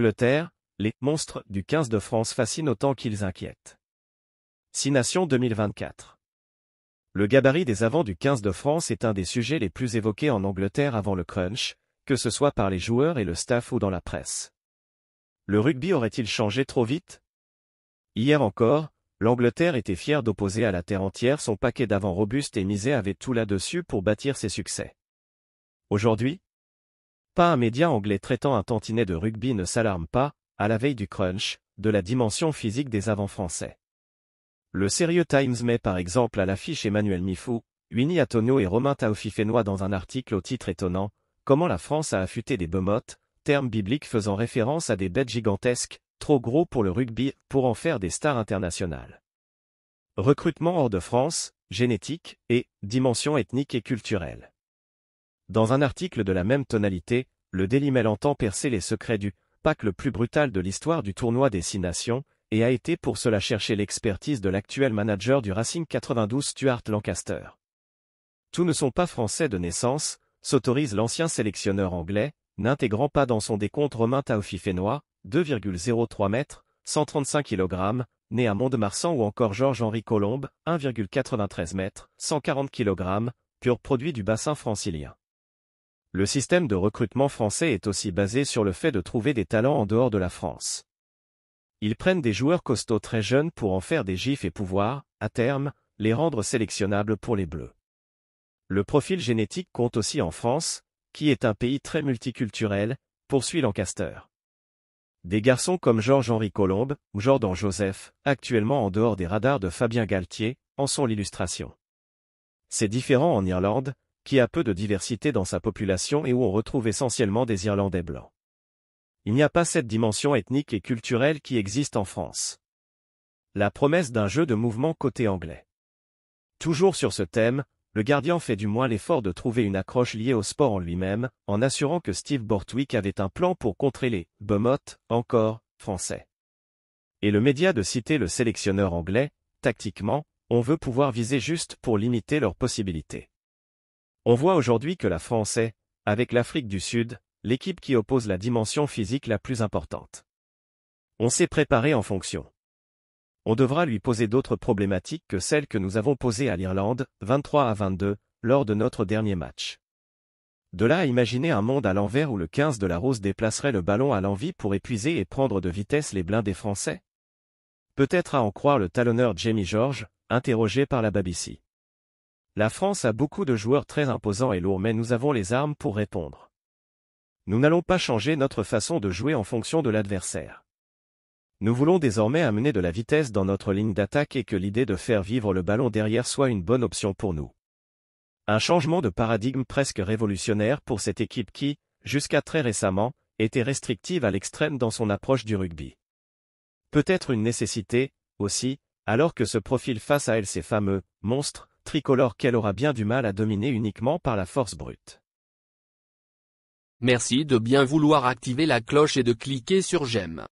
Angleterre, les « monstres » du 15 de France fascinent autant qu'ils inquiètent. 6 Nations 2024. Le gabarit des avants du 15 de France est un des sujets les plus évoqués en Angleterre avant le crunch, que ce soit par les joueurs et le staff ou dans la presse. Le rugby aurait-il changé trop vite? Hier encore, l'Angleterre était fière d'opposer à la terre entière son paquet d'avants robustes et misait avec tout là-dessus pour bâtir ses succès. Aujourd'hui, pas un média anglais traitant un tantinet de rugby ne s'alarme pas, à la veille du crunch, de la dimension physique des avants français. Le Serious Times met par exemple à l'affiche Emmanuel Mifou, Winnie Atonio et Romain Taofifénois dans un article au titre étonnant « Comment la France a affûté des bemottes », terme biblique faisant référence à des bêtes gigantesques, trop gros pour le rugby, pour en faire des stars internationales. Recrutement hors de France, génétique, et dimension ethnique et culturelle. Dans un article de la même tonalité, le Daily Mail entend percer les secrets du pack le plus brutal de l'histoire du tournoi des 6 Nations, et a été pour cela chercher l'expertise de l'actuel manager du Racing 92 Stuart Lancaster. Tous ne sont pas français de naissance, s'autorise l'ancien sélectionneur anglais, n'intégrant pas dans son décompte Romain Taofifénois, 2,03 mètres, 135 kg, né à Mont-de-Marsan ou encore Georges-Henri Colombe, 1,93 mètres, 140 kg, pur produit du bassin francilien. Le système de recrutement français est aussi basé sur le fait de trouver des talents en dehors de la France. Ils prennent des joueurs costauds très jeunes pour en faire des gifs et pouvoir, à terme, les rendre sélectionnables pour les Bleus. Le profil génétique compte aussi en France, qui est un pays très multiculturel, poursuit Lancaster. Des garçons comme Georges-Henri Colombe ou Jordan Joseph, actuellement en dehors des radars de Fabien Galtier, en sont l'illustration. C'est différent en Irlande, qui a peu de diversité dans sa population et où on retrouve essentiellement des Irlandais blancs. Il n'y a pas cette dimension ethnique et culturelle qui existe en France. La promesse d'un jeu de mouvement côté anglais. Toujours sur ce thème, le Guardian fait du moins l'effort de trouver une accroche liée au sport en lui-même, en assurant que Steve Borthwick avait un plan pour contrer les « bemottes », encore, français. Et le média de citer le sélectionneur anglais, tactiquement, on veut pouvoir viser juste pour limiter leurs possibilités. On voit aujourd'hui que la France est, avec l'Afrique du Sud, l'équipe qui oppose la dimension physique la plus importante. On s'est préparé en fonction. On devra lui poser d'autres problématiques que celles que nous avons posées à l'Irlande, 23-22, lors de notre dernier match. De là à imaginer un monde à l'envers où le 15 de la Rose déplacerait le ballon à l'envi pour épuiser et prendre de vitesse les blindés français? Peut-être à en croire le talonneur Jamie George, interrogé par la BBC. La France a beaucoup de joueurs très imposants et lourds mais nous avons les armes pour répondre. Nous n'allons pas changer notre façon de jouer en fonction de l'adversaire. Nous voulons désormais amener de la vitesse dans notre ligne d'attaque et que l'idée de faire vivre le ballon derrière soit une bonne option pour nous. Un changement de paradigme presque révolutionnaire pour cette équipe qui, jusqu'à très récemment, était restrictive à l'extrême dans son approche du rugby. Peut-être une nécessité, aussi, alors que se profilent face à elle ces fameux « monstres » tricolores qu'elle aura bien du mal à dominer uniquement par la force brute. Merci de bien vouloir activer la cloche et de cliquer sur j'aime.